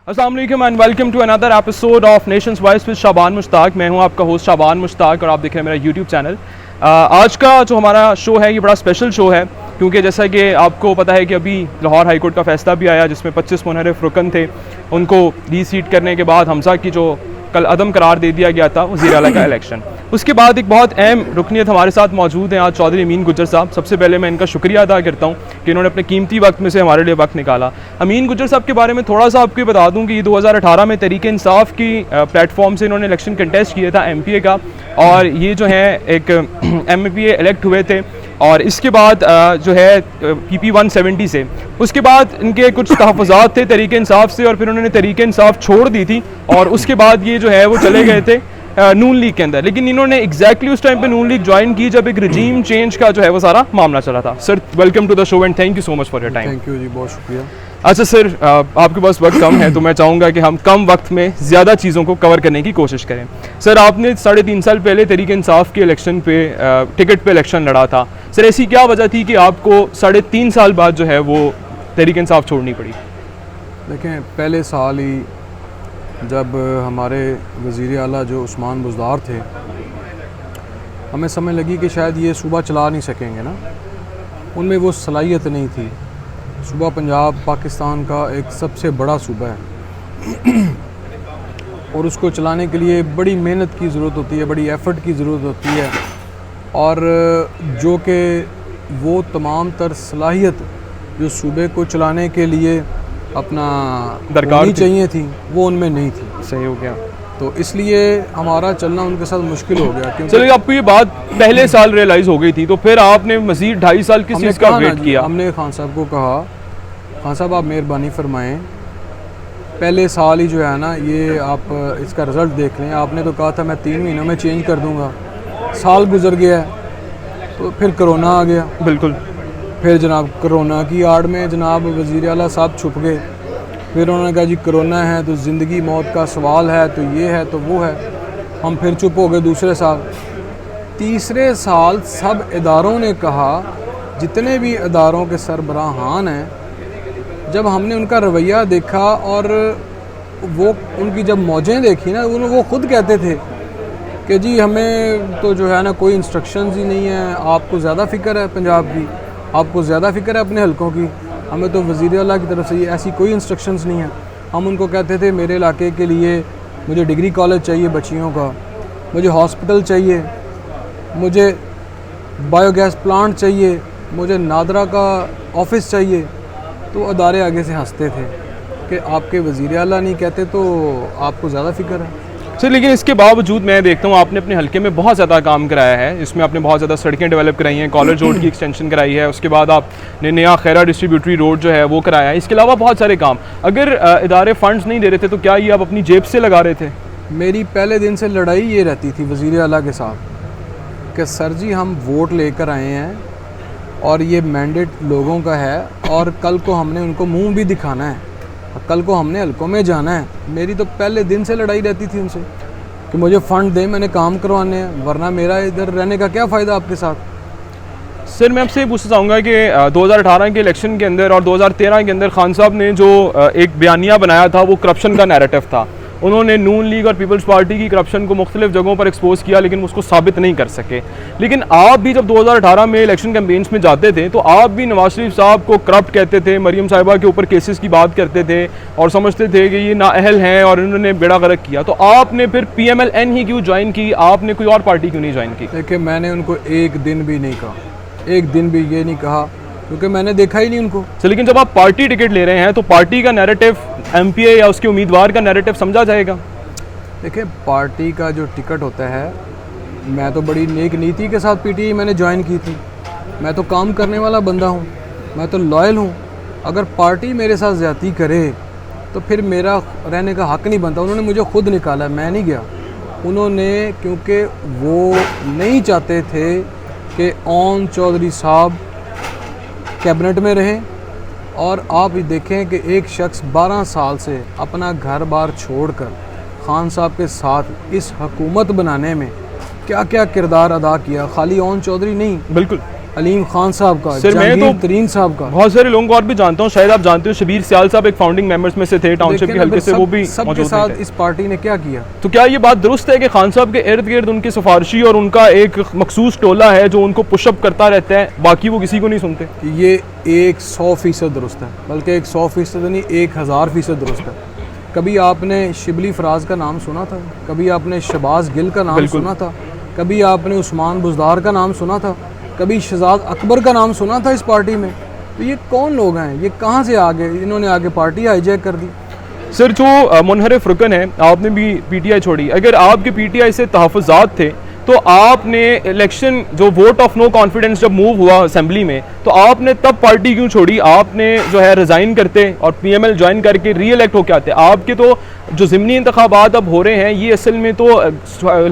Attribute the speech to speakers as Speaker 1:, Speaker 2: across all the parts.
Speaker 1: अस्सलाम वालेकुम and welcome to another episode of nations voice with Shaban Mushtaq. मैं हूं आपका होस्ट शाबान मुश्ताक और आप देख रहे हैं मेरा यूट्यूब चैनल। आज का जो हमारा शो है ये बड़ा स्पेशल शो है क्योंकि जैसा कि आपको पता है कि अभी लाहौर हाई कोर्ट का फैसला भी आया जिसमें 25 मुनहरिफ रुकन थे, उनको रीसीट करने के बाद हमजा की जो कल अदम करार दे दिया गया था वज़ीर आला का इलेक्शन। उसके बाद एक बहुत अहम रुकनीत हमारे साथ मौजूद हैं आज चौधरी अमीन गुज्जर साहब। सबसे पहले मैं इनका शुक्रिया अदा करता हूँ कि इन्होंने अपने कीमती वक्त में से हमारे लिए वक्त निकाला। अमीन गुज्जर साहब के बारे में थोड़ा सा आपको बता दूँ कि 2018 में तहरीक इंसाफ की प्लेटफॉर्म से इन्होंने इलेक्शन कंटेस्ट किया था MPA का, और ये जो है एक MPA इलेक्ट हुए थे। और इसके बाद जो है PP 170 से उसके बाद इनके कुछ तहफ़्फ़ुज़ात थे तहरीक इंसाफ से और फिर उन्होंने तहरीक इंसाफ छोड़ दी थी और उसके बाद ये जो है वो चले गए थे नून लीग के अंदर। लेकिन इन्होंने एग्जैक्टली उस टाइम पे नून लीग ज्वाइन की जब एक रजीम चेंज का जो है वो सारा मामला चला था। Sir welcome to the show and thank you so much for your time.
Speaker 2: Thank you ji, बहुत शुक्रिया।
Speaker 1: अच्छा सर, आपके पास वक्त कम है तो मैं चाहूँगा कि हम कम वक्त में ज़्यादा चीज़ों को कवर करने की कोशिश करें। सर आपने 3.5 साल पहले तहरीक इंसाफ के इलेक्शन पे टिकट पे इलेक्शन लड़ा था। सर ऐसी क्या वजह थी कि आपको 3.5 साल बाद जो है वो तहरीक इंसाफ छोड़नी पड़ी?
Speaker 2: देखें, पहले साल ही जब हमारे वज़ीर आला जो उस्मान बुज़दार थे, हमें समझ लगी कि शायद ये सूबा चला नहीं सकेंगे ना, उनमें वो सलाहियत नहीं थी। सूबा पंजाब पाकिस्तान का एक सबसे बड़ा सूबा है और उसको चलाने के लिए बड़ी मेहनत की ज़रूरत होती है, बड़ी एफ़र्ट की ज़रूरत होती है, और जो कि वो तमाम तर सलाहियत जो सूबे को चलाने के लिए अपना दरकार चाहिए थी वो उनमें नहीं थी।
Speaker 1: सही हो गया।
Speaker 2: तो इसलिए हमारा चलना उनके साथ मुश्किल हो गया। क्योंकि
Speaker 1: चलिए आपको ये बात पहले साल रियलाइज़ हो गई थी तो फिर आपने मज़ीद 2.5 साल किस चीज़ का वेट किया?
Speaker 2: हमने खान साहब को कहा, खान साहब आप मेहरबानी फरमाएं, पहले साल ही जो है ना ये आप इसका रिज़ल्ट देख लें। आपने तो कहा था मैं 3 महीनों में चेंज कर दूँगा, साल गुजर गया तो फिर कोरोना आ गया।
Speaker 1: बिल्कुल।
Speaker 2: फिर जनाब कोरोना की आड़ में जनाब वज़ीर आला साहब छुप गए। फिर उन्होंने कहा जी कोरोना है तो ज़िंदगी मौत का सवाल है, तो ये है तो वो है। हम फिर चुप हो गए। दूसरे साल, तीसरे साल सब इदारों ने कहा, जितने भी इदारों के सरबराहान हैं, जब हमने उनका रवैया देखा और वो उनकी जब मौजें देखी ना, वो खुद कहते थे कि जी हमें तो जो है ना कोई इंस्ट्रक्शंस ही नहीं है, आपको ज़्यादा फ़िक्र है पंजाब की, आपको ज़्यादा फ़िक्र है अपने हलकों की, हमें तो वज़ीर आला की तरफ से ये ऐसी कोई इंस्ट्रक्शंस नहीं है। हम उनको कहते थे मेरे इलाके के लिए मुझे डिग्री कॉलेज चाहिए बच्चियों का, मुझे हॉस्पिटल चाहिए, मुझे बायोगैस प्लांट चाहिए, मुझे नादरा का ऑफ़िस चाहिए। तो अदारे आगे से हंसते थे कि आपके वज़ीर आला नहीं कहते तो आपको ज़्यादा फ़िक्र है।
Speaker 1: सर लेकिन इसके बावजूद मैं देखता हूँ आपने अपने हल्के में बहुत ज़्यादा काम कराया है। इसमें आपने बहुत ज़्यादा सड़कें डेवलप कराई हैं, कॉलेज रोड की एक्सटेंशन कराई है, उसके बाद आपने नया खैरा डिस्ट्रीब्यूटरी रोड जो है वो कराया है। इसके अलावा बहुत सारे काम, अगर इदारे फंड्स नहीं दे रहे थे तो क्या ये आप अपनी जेब से लगा रहे थे?
Speaker 2: मेरी पहले दिन से लड़ाई ये रहती थी वज़ीर आला के साथ कि सर जी हम वोट लेकर आए हैं और ये मैंडेट लोगों का है और कल को हमने उनको मुँह भी दिखाना है, कल को हमने हल्कों में जाना है। मेरी तो पहले दिन से लड़ाई रहती थी उनसे कि मुझे फ़ंड दें, मैंने काम करवाने हैं, वरना मेरा इधर रहने का क्या फ़ायदा आपके साथ।
Speaker 1: सर मैं आपसे पूछना चाहूँगा कि 2018 के इलेक्शन के अंदर और 2013 के अंदर खान साहब ने जो एक बयानिया बनाया था वो करप्शन का नैरेटिव था। उन्होंने नून लीग और पीपल्स पार्टी की करप्शन को मुख्तलिफ जगहों पर एक्सपोज किया लेकिन उसको साबित नहीं कर सके। लेकिन आप भी जब 2018 में इलेक्शन कैंपेन्स में जाते थे तो आप भी नवाज शरीफ साहब को करप्ट कहते थे, मरियम साहिबा के ऊपर केसेस की बात करते थे और समझते थे कि ये नाअहल हैं और इन्होंने बेड़ा गर्क किया। तो आपने फिर PMLN ही क्यों ज्वाइन की? आपने कोई और पार्टी क्यों नहीं ज्वाइन की?
Speaker 2: देखिए मैंने उनको एक दिन भी नहीं कहा, एक दिन भी ये नहीं कहा क्योंकि मैंने देखा ही नहीं उनको।
Speaker 1: लेकिन जब आप पार्टी टिकट ले रहे हैं तो पार्टी का नैरेटिव MPA या उसके उम्मीदवार का नैरेटिव समझा जाएगा।
Speaker 2: देखिए पार्टी का जो टिकट होता है, मैं तो बड़ी नेक नीति के साथ PTI मैंने ज्वाइन की थी। मैं तो काम करने वाला बंदा हूँ, मैं तो लॉयल हूँ। अगर पार्टी मेरे साथ ज़्यादती करे तो फिर मेरा रहने का हक़ नहीं बनता। उन्होंने मुझे खुद निकाला, मैं नहीं गया। उन्होंने, क्योंकि वो नहीं चाहते थे कि ओन चौधरी साहब कैबिनेट में रहें। और आप ये देखें कि एक शख्स 12 साल से अपना घर बार छोड़कर खान साहब के साथ इस हुकूमत बनाने में क्या क्या किरदार अदा किया। खाली ओन चौधरी नहीं,
Speaker 1: बिल्कुल
Speaker 2: अलीम खान साहब का,
Speaker 1: सर, मैं
Speaker 2: जहांगीर
Speaker 1: तो
Speaker 2: तरीन साहब का।
Speaker 1: बहुत सारे लोगों को और भी जानता हूँ, शायद आप जानते हो शबीर सियाल साहब एक फाउंडिंग मेंबर्स में से थे, टाउनशिप के हल्के से, वो भी
Speaker 2: सबके
Speaker 1: मौजूद
Speaker 2: साथ
Speaker 1: थे।
Speaker 2: इस पार्टी ने क्या किया?
Speaker 1: तो क्या ये बात दुरुस्त है कि खान साहब के इर्द गिर्द उनकी सिफारशी और उनका एक मखसूस टोला है जो उनको पुशअप करता रहता है, बाकी वो किसी को नहीं सुनते?
Speaker 2: ये 100% दुरुस्त है, बल्कि 100% नहीं, 1000% दुरुस्त है। कभी आपने शिबली फराज का नाम सुना था? कभी आपने शहबाज गिल का नाम सुना था? कभी आपने उस्मान बुज़दार का नाम सुना था? कभी शहजाद अकबर का नाम सुना था इस पार्टी में? तो ये कौन लोग हैं? ये कहाँ से आ गए? इन्होंने आगे पार्टी हाईजैक कर दी।
Speaker 1: सर, जो मुनहरिफ रुकन है, आपने भी पीटीआई छोड़ी, अगर आपके पीटीआई से तहफ़्फ़ुज़ात थे तो आपने इलेक्शन जो वोट ऑफ नो कॉन्फिडेंस जब मूव हुआ असेंबली में, तो आपने तब पार्टी क्यों छोड़ी? आपने जो है रिज़ाइन करते और पीएमएल ज्वाइन करके री इलेक्ट होकर आते। आपके तो जो ज़िमनी इंतखाबात अब हो रहे हैं, ये असल में तो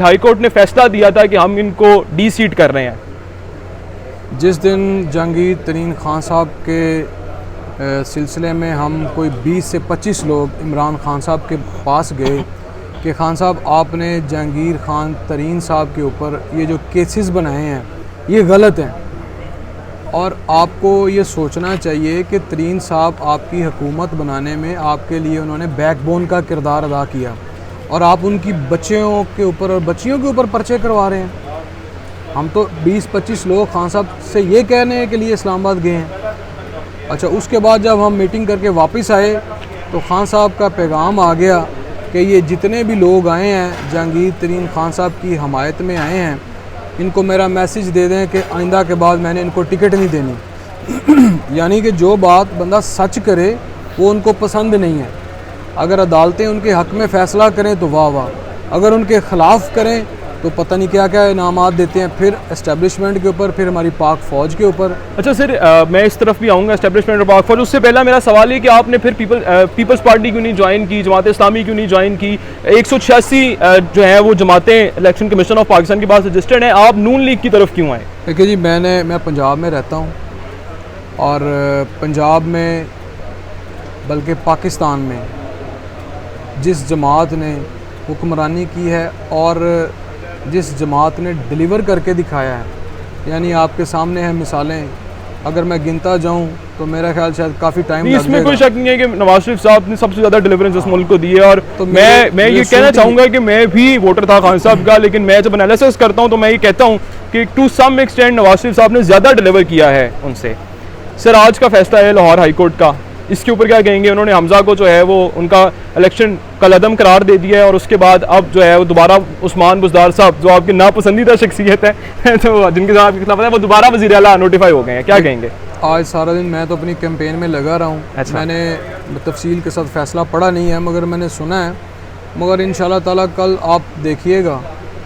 Speaker 1: हाई कोर्ट ने फैसला दिया था कि हम इनको डी सीट कर रहे हैं।
Speaker 2: जिस दिन जहांगीर तरीन खान साहब के सिलसिले में हम कोई 20 से 25 लोग इमरान खान साहब के पास गए कि खान साहब, आपने जहांगीर खान तरीन साहब के ऊपर ये जो केसेस बनाए हैं ये गलत हैं, और आपको ये सोचना चाहिए कि तरीन साहब आपकी हुकूमत बनाने में आपके लिए उन्होंने बैकबोन का किरदार अदा किया, और आप उनकी बच्चियों के ऊपर और बच्चियों के ऊपर पर्चे करवा रहे हैं। हम तो 20-25 लोग खान साहब से ये कहने के लिए इस्लामाबाद गए हैं। अच्छा, उसके बाद जब हम मीटिंग करके वापस आए तो खान साहब का पैगाम आ गया कि ये जितने भी लोग आए हैं जहांगीर तरीन खान साहब की हमायत में आए हैं, इनको मेरा मैसेज दे दें कि आइंदा के बाद मैंने इनको टिकट नहीं देनी। यानी कि जो बात बंदा सच करे वो उनको पसंद नहीं है। अगर अदालतें उनके हक़ में फ़ैसला करें तो वाह वाह, अगर उनके ख़िलाफ़ करें तो पता नहीं क्या क्या इनामात देते हैं, फिर एस्टेब्लिशमेंट के ऊपर, फिर हमारी पाक फ़ौज के ऊपर।
Speaker 1: अच्छा सर, मैं इस तरफ भी आऊँगा, एस्टेब्लिशमेंट और पाक फ़ौज। उससे पहला मेरा सवाल है कि आपने फिर पीपल्स पार्टी क्यों नहीं ज्वाइन की, जमात इस्लामी क्यों नहीं ज्वाइन की? 186 जो है वो जमातें इलेक्शन कमीशन ऑफ पाकिस्तान के पास रजिस्टर्ड हैं, आप नून लीग की तरफ क्यों आए?
Speaker 2: देखिए जी, मैं पंजाब में रहता हूँ, और पंजाब में बल्कि पाकिस्तान में जिस जमात ने हुक्मरानी की है और जिस जमात ने डिलीवर करके दिखाया है, यानी आपके सामने हैं मिसालें, अगर मैं गिनता जाऊं तो मेरा ख्याल शायद काफ़ी टाइम लग जाएगा।
Speaker 1: इसमें कोई शक नहीं है कि नवाज शरीफ साहब ने सबसे ज़्यादा डिलीवरेंस इस मुल्क को दी है, और
Speaker 2: तो
Speaker 1: मैं ये कहना चाहूँगा कि मैं भी वोटर था खान साहब का, लेकिन मैं जब एनालिसिस करता हूँ तो मैं ये कहता हूँ कि to some extent Nawaz Sharif साहब ने ज़्यादा डिलीवर किया है उनसे। सर, आज का फैसला है लाहौर हाई कोर्ट का, इसके ऊपर क्या कहेंगे? उन्होंने हमजा को जो है वो उनका इलेक्शन कलअदम करार दे दिया है, और उसके बाद अब जो है वो दोबारा उस्मान बुज़दार साहब, जो आपकी नापसंदीदा शख्सियत है तो जिनके साथ आपके खिलाफ है, वो दोबारा वज़ीर आला नोटिफाई हो गए हैं, क्या कहेंगे?
Speaker 2: आज सारा दिन मैं तो अपनी कैंपेन में लगा रहा हूँ।
Speaker 1: अच्छा।
Speaker 2: मैंने तफसील के साथ फ़ैसला पढ़ा नहीं है, मगर मैंने सुना है, मगर इंशाल्लाह ताला कल आप देखिएगा,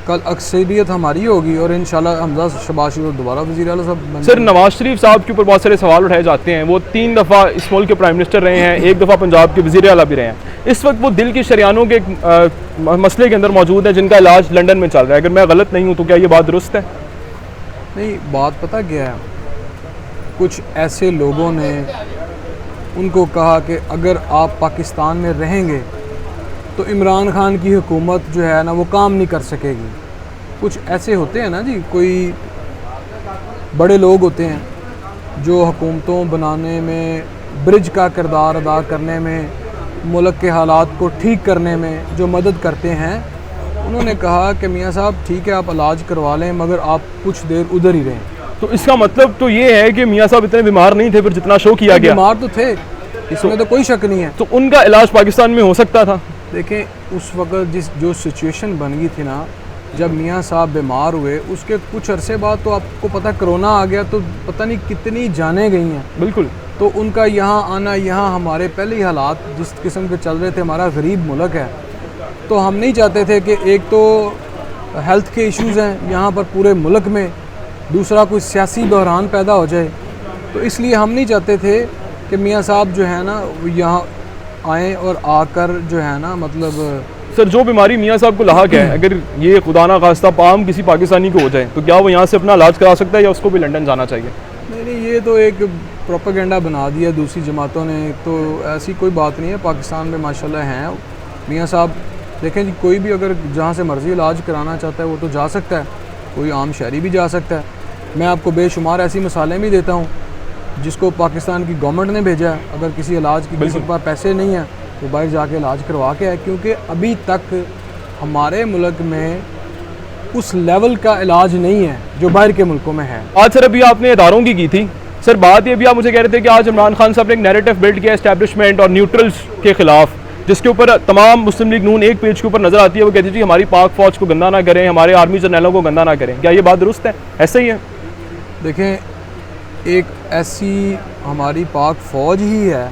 Speaker 2: कल अक्सरियत हमारी होगी और इंशाल्लाह हमजा शहबाज शरीफ दोबारा वज़ीर आला साहब।
Speaker 1: सर, नवाज शरीफ साहब के ऊपर बहुत सारे सवाल उठाए जाते हैं, वो 3 दफ़ा इस मुल्क के प्राइम मिनिस्टर रहे हैं, 1 दफ़ा पंजाब के वज़ीर आला भी रहे हैं। इस वक्त वो दिल की शरियानों के मसले के अंदर मौजूद है, जिनका इलाज लंदन में चल रहा है। अगर मैं गलत नहीं हूँ तो क्या ये बात दुरुस्त है?
Speaker 2: नहीं, बात पता क्या है, कुछ ऐसे लोगों ने उनको कहा कि अगर आप पाकिस्तान में रहेंगे तो इमरान खान की हुकूमत जो है ना वो काम नहीं कर सकेगी। कुछ ऐसे होते हैं ना जी, कोई बड़े लोग होते हैं जो हुकूमतों बनाने में, ब्रिज का किरदार अदा करने में, मुल्क के हालात को ठीक करने में जो मदद करते हैं। उन्होंने कहा कि मियाँ साहब ठीक है, आप इलाज करवा लें, मगर आप कुछ देर उधर ही रहें।
Speaker 1: तो इसका मतलब तो ये है कि मियाँ साहब इतने बीमार नहीं थे फिर जितना शो किया गया?
Speaker 2: बीमार तो थे, इसमें तो कोई शक नहीं है।
Speaker 1: तो उनका इलाज पाकिस्तान में हो सकता था।
Speaker 2: देखें, उस वक्त जो सिचुएशन बन गई थी ना, जब मियाँ साहब बीमार हुए उसके कुछ अरसे बाद तो आपको पता कोरोना आ गया, तो पता नहीं कितनी जानें गई हैं।
Speaker 1: बिल्कुल।
Speaker 2: तो उनका यहाँ आना, यहाँ हमारे पहले ही हालात जिस किस्म के चल रहे थे, हमारा गरीब मुल्क है, तो हम नहीं चाहते थे कि एक तो हेल्थ के इश्यूज़ हैं यहाँ पर पूरे मुल्क में, दूसरा कोई सियासी बहरान पैदा हो जाए, तो इसलिए हम नहीं चाहते थे कि मियाँ साहब जो है ना यहाँ आएँ और आकर जो है ना, मतलब
Speaker 1: सर, जो बीमारी मियाँ साहब को लाक है, अगर ये खुदा ना खास्ता पाम किसी पाकिस्तानी को हो जाए तो क्या वो यहाँ से अपना इलाज करा सकता है या उसको भी लंदन जाना चाहिए?
Speaker 2: नहीं, ये तो एक प्रोपेगेंडा बना दिया दूसरी जमातों ने, तो ऐसी कोई बात नहीं है। पाकिस्तान में माशाल्लाह हैं मियाँ साहब। देखें जी, कोई भी अगर जहाँ से मर्ज़ी इलाज कराना चाहता है वो तो जा सकता है, कोई आम शहरी भी जा सकता है। मैं आपको बेशुमार ऐसी मिसालें भी देता हूँ जिसको पाकिस्तान की गवर्नमेंट ने भेजा है। अगर किसी इलाज की किसी के पास पैसे नहीं हैं तो बाहर जाके इलाज करवा के आए, क्योंकि अभी तक हमारे मुल्क में उस लेवल का इलाज नहीं है जो बाहर के मुल्कों में है।
Speaker 1: आज सर अभी आपने इदारों की थी सर बात, ये भी आप मुझे कह रहे थे कि आज इमरान खान साहब ने एक नैरेटिव बिल्ड किया एस्टैब्लिशमेंट और न्यूट्रल्स के खिलाफ, जिसके ऊपर तमाम मुस्लिम लीग नून एक पेज के ऊपर नजर आती है। वो कहती थी हमारी पाक फौज को गंदा ना करें, हमारे आर्मी जर्नलों को गंदा ना करें। क्या ये बात दुरुस्त है? ऐसे ही है?
Speaker 2: देखें, एक ऐसी हमारी पाक फौज ही है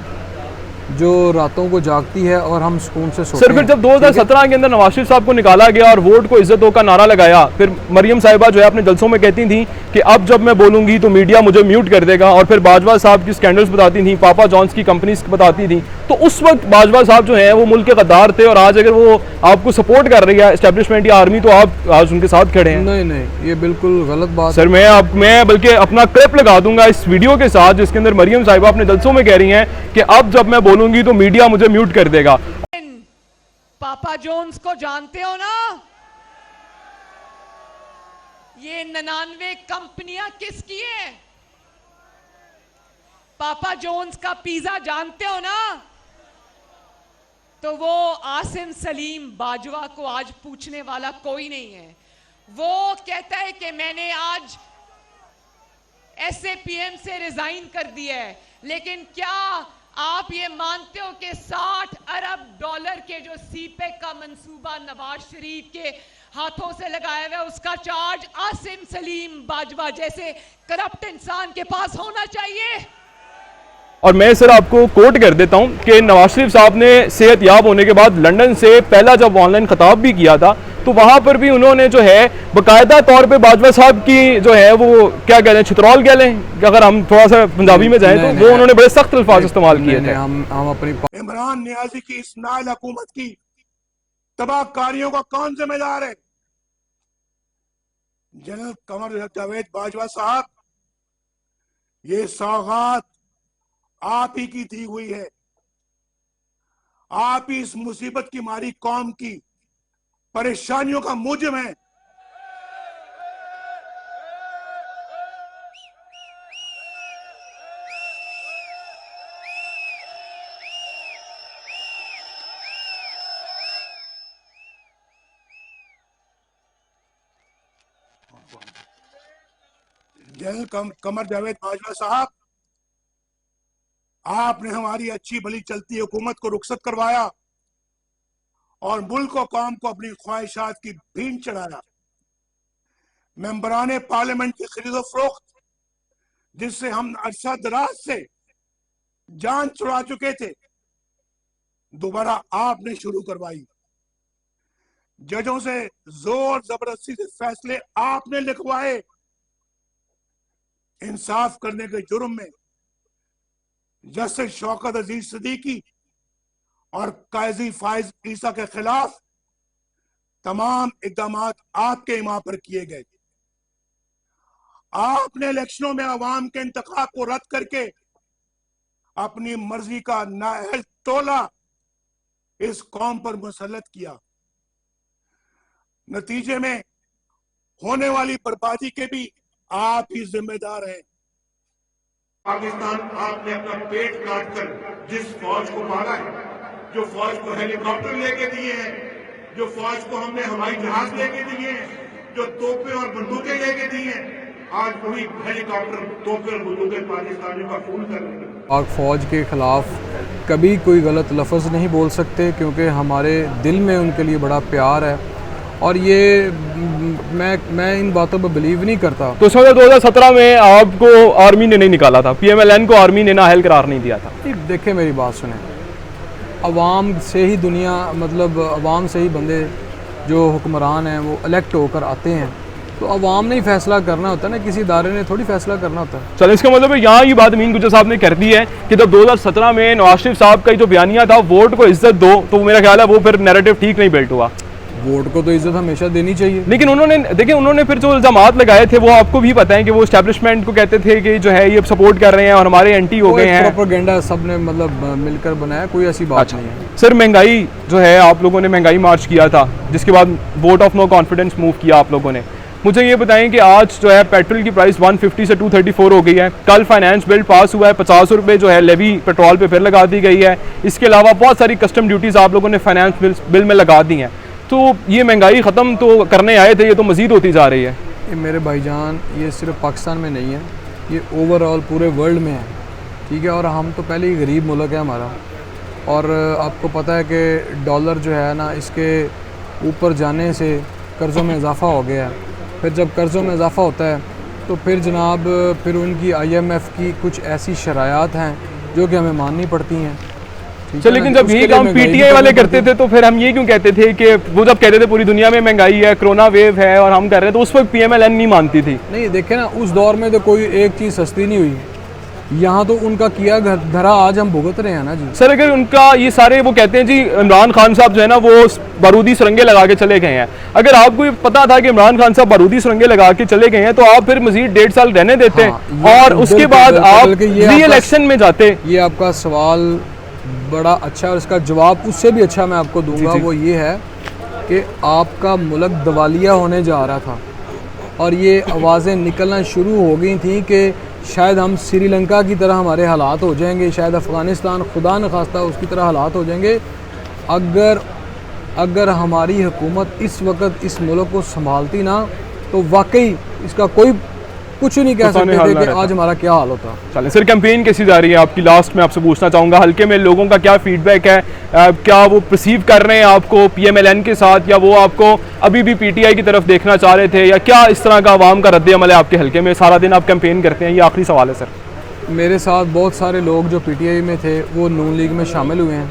Speaker 2: जो रातों को जागती है और हम सुकून से सोते
Speaker 1: सर फिर जब 2017 के अंदर नवाज शरीफ साहब को निकाला गया और वोट को इज्जत दो का नारा लगाया, फिर मरियम साहिबा जो है अपने जलसों में कहती थी कि अब जब मैं बोलूंगी तो मीडिया मुझे म्यूट कर देगा, और फिर बाजवा साहब की स्कैंडल्स बताती थी, पापा जॉन्स की कंपनीज बताती थी, तो उस वक्त बाजवा साहब जो है वो मुल्क के गद्दार थे, और आज अगर वो आपको सपोर्ट कर रही है एस्टैब्लिशमेंट या आर्मी, तो आप आज उनके साथ खड़े हैं।
Speaker 2: नहीं, ये बिल्कुल गलत बात
Speaker 1: सर मैं बल्कि अपना क्लिप लगा दूंगा इस वीडियो के साथ जिसके अंदर मरियम साहिबा अपने जलसों में कह रही हैं कि अब जब मैं बोलूंगी तो मीडिया मुझे म्यूट कर देगा।
Speaker 3: पापा जोन्स को जानते हो ना? ये 99 कंपनियां किसकी है? पापा जोन्स का पिज्जा जानते हो ना? तो वो आसिम सलीम बाजवा को आज पूछने वाला कोई नहीं है। वो कहता है कि मैंने आज SAPM से रिजाइन कर दिया है, लेकिन क्या आप ये मानते हो कि 60 अरब डॉलर के जो सीपेक का मंसूबा नवाज शरीफ के हाथों से लगाया हुआ है, उसका चार्ज आसिम सलीम बाजवा जैसे करप्ट इंसान के पास होना चाहिए?
Speaker 1: और मैं सर आपको कोट कर देता हूं कि नवाज शरीफ साहब ने सेहतयाब होने के बाद लंदन से पहला जब ऑनलाइन खिताब भी किया था, तो वहां पर भी उन्होंने जो है बाकायदा तौर पे बाजवा साहब की जो है वो क्या कहते हैं, छितरौल कह लें अगर हम थोड़ा सा पंजाबी में जाएं, तो वो उन्होंने बड़े सख्त अल्फाज इस्तेमाल किए थे।
Speaker 2: हम अपनी
Speaker 4: इमरान नियाजी की इस नाअहल हुकूमत की तबाहकारियों का कौन जिम्मेदार है? जनरल कमर जावेद बाजवा साहब, ये सौगात आप ही की दी हुई है। आप ही इस मुसीबत की मारी कौम की परेशानियों का मूजिब है। जनरल कमर जावेद बाजवा साहब, आपने हमारी अच्छी भली चलती हुकूमत को रुखसत करवाया और मुल्क और कौम को अपनी ख्वाहिशात की भीड़ चढ़ाया। मेंबरान पार्लियामेंट की खरीदो फरोख्त, जिससे हम अरसा दराज से जान छुड़ा चुके थे, दोबारा आपने शुरू करवाई। जजों से जोर जबरदस्ती से फैसले आपने लिखवाए। इंसाफ करने के जुर्म में जस्टिस शौकत अजीज सिद्दीकी और काजी फाइज ईसा के खिलाफ तमाम इकदाम आपके इमाम पर किए गए। आपने इलेक्शनों में अवाम के इंतखाब को रद्द करके अपनी मर्जी का नाअहल टोला इस कौम पर मुसल्लत किया। नतीजे में होने वाली बर्बादी के भी आप ही जिम्मेदार हैं।
Speaker 5: पाकिस्तान आपने अपना पेट काट कर जिस फौज को मारा है, जो फौज को हेलीकॉप्टर लेके दिए हैं, जो फौज को हमने हवाई जहाज लेके दिए हैं, जो तोपें और बंदूकें लेके दी हैं, आज वही हेलीकॉप्टर तोपें और बंदूकें पाकिस्तानियों का खून कर रही है।
Speaker 2: पाक फौज के खिलाफ कभी कोई गलत लफ्ज़ नहीं बोल सकते, क्योंकि हमारे दिल में उनके लिए बड़ा प्यार है। और ये मैं इन बातों पर बिलीव नहीं करता।
Speaker 1: तो 2017 में आपको आर्मी ने नहीं निकाला था, PMLN को आर्मी ने नाअहल करार नहीं दिया था।
Speaker 2: देखिए मेरी बात सुने, अवाम से ही दुनिया, मतलब अवाम से ही बंदे जो हुक्मरान हैं वो इलेक्ट होकर आते हैं, तो अवाम ने ही फैसला करना होता है ना, किसी इदारे ने थोड़ी फैसला करना होता है।
Speaker 1: चलो इसका मतलब है यहाँ ये बात अमीन गुज्जर साहब ने कर दी है कि जब 2017 में नवाज शरीफ साहब का जो बयानिया था वोट को इज्जत दो, तो मेरा ख्याल है वो फिर नैरेटिव ठीक नहीं बिल्ट हुआ।
Speaker 2: वोट को तो इज्जत हमेशा देनी चाहिए,
Speaker 1: लेकिन उन्होंने फिर जो इल्जामात लगाए थे वो आपको भी पता है कि वो एस्टैब्लिशमेंट को कहते थे कि जो है ये सपोर्ट कर रहे हैं और हमारे एंटी हो गए हैं।
Speaker 2: प्रोपेगेंडा सबने मतलब मिलकर बनाया, कोई ऐसी बात नहीं है।
Speaker 1: सर महंगाई जो है, आप लोगों ने महंगाई मार्च किया था, जिसके बाद vote of no confidence move किया आप लोगों ने। मुझे ये बताएं कि आज जो है पेट्रोल की प्राइस 150 से 234 हो गई है। कल फाइनेंस बिल पास हुआ है, 50 रुपये जो है लेवी पेट्रोल पे फिर लगा दी गई है। इसके अलावा बहुत सारी कस्टम ड्यूटीज़ आप लोगों ने फाइनेंस बिल में लगा दी हैं। तो ये महंगाई ख़त्म तो करने आए थे, ये तो मज़ीद होती जा रही है।
Speaker 2: ये मेरे भाईजान, ये सिर्फ पाकिस्तान में नहीं है, ये ओवरऑल पूरे वर्ल्ड में है, ठीक है। और हम तो पहले ही गरीब मुल्क है हमारा, और आपको पता है कि डॉलर जो है ना, इसके ऊपर जाने से कर्ज़ों में इजाफ़ा हो गया है। फिर जब कर्ज़ों में इजाफ़ा होता है तो फिर जनाब फिर उनकी IMF की कुछ ऐसी शरायात हैं जो कि हमें माननी पड़ती हैं।
Speaker 1: तो लेकिन जब यही काम PTI वाले करते थे तो फिर हम ये क्यों कहते थे कि वो जब कहते थे पूरी दुनिया में महंगाई है, कोरोना वेव है और हम कर रहे हैं, तो उस वक्त PMLN नहीं मानती थी।
Speaker 2: नहीं, देखे ना, उस दौर में तो कोई एक चीज़ सस्ती नहीं हुई। यहाँ तो उनका किया धरा आज हम भुगत रहे हैं ना जी।
Speaker 1: सर अगर उनका ये सारे वो कहते हैं जी इमरान खान साहब जो है ना वो बारूदी सुरंगें लगा के चले गए हैं, अगर आपको ये पता था कि इमरान खान साहब बारूदी सुरंगें लगा के चले गए हैं तो आप फिर मजीद 1.5 साल रहने देते और उसके बाद आप री इलेक्शन में जाते।
Speaker 2: ये आपका सवाल बड़ा अच्छा है और इसका जवाब उससे भी अच्छा मैं आपको दूंगा। वो ये है कि आपका मुल्क दिवालिया होने जा रहा था और ये आवाज़ें निकलना शुरू हो गई थी कि शायद हम श्रीलंका की तरह हमारे हालात हो जाएंगे, शायद अफ़गानिस्तान खुदा न खास्ता उसकी तरह हालात हो जाएंगे अगर हमारी हुकूमत इस वक्त इस मुल्क को संभालती ना, तो वाकई इसका कोई कुछ नहीं कह सकते थे कि आज हमारा क्या हाल होता।
Speaker 1: चलें सर, कैंपेन कैसी जा रही है आपकी? लास्ट में आपसे पूछना चाहूँगा, हल्के में लोगों का क्या फीडबैक है? क्या वो परसीव कर रहे हैं आपको PMLN के साथ, या वो आपको अभी भी PTI की तरफ देखना चाह रहे थे, या क्या इस तरह का आवाम का रद्द अमल है आपके हल्के में? सारा दिन आप कैंपेन करते हैं, ये आखिरी सवाल है सर।
Speaker 2: मेरे साथ बहुत सारे लोग जो PTI में थे वो नून लीग में शामिल हुए हैं,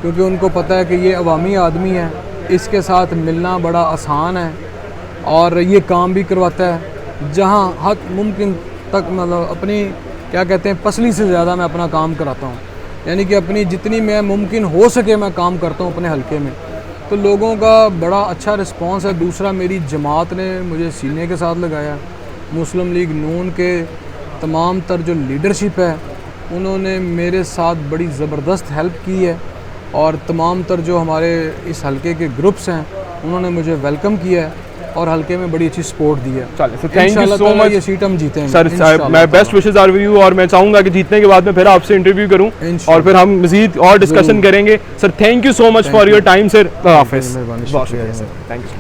Speaker 2: क्योंकि उनको पता है कि ये अवामी आदमी है, इसके साथ मिलना बड़ा आसान है और ये काम भी करवाता है। जहाँ हद मुमकिन तक मतलब अपनी क्या कहते हैं पसली से ज़्यादा मैं अपना काम कराता हूँ, यानी कि अपनी जितनी मैं मुमकिन हो सके मैं काम करता हूँ अपने हलके में। तो लोगों का बड़ा अच्छा रिस्पांस है। दूसरा, मेरी जमात ने मुझे सीने के साथ लगाया। मुस्लिम लीग नून के तमाम तर जो लीडरशिप है उन्होंने मेरे साथ बड़ी ज़बरदस्त हेल्प की है, और तमाम तर जो हमारे इस हलके के ग्रुप्स हैं उन्होंने मुझे वेलकम किया है और हल्के में बड़ी अच्छी सपोर्ट दी है।
Speaker 1: चलिए sir, thank you so much.
Speaker 2: ये सीट हम जीतेंगे
Speaker 1: सर, मैं best wishes are with you, और मैं चाहूँगा कि जीतने के बाद में फिर आपसे इंटरव्यू करूँ और फिर हम मजीद और डिस्कशन करेंगे। Sir thank you so much for your time sir. हाफिज़।
Speaker 2: Thank you.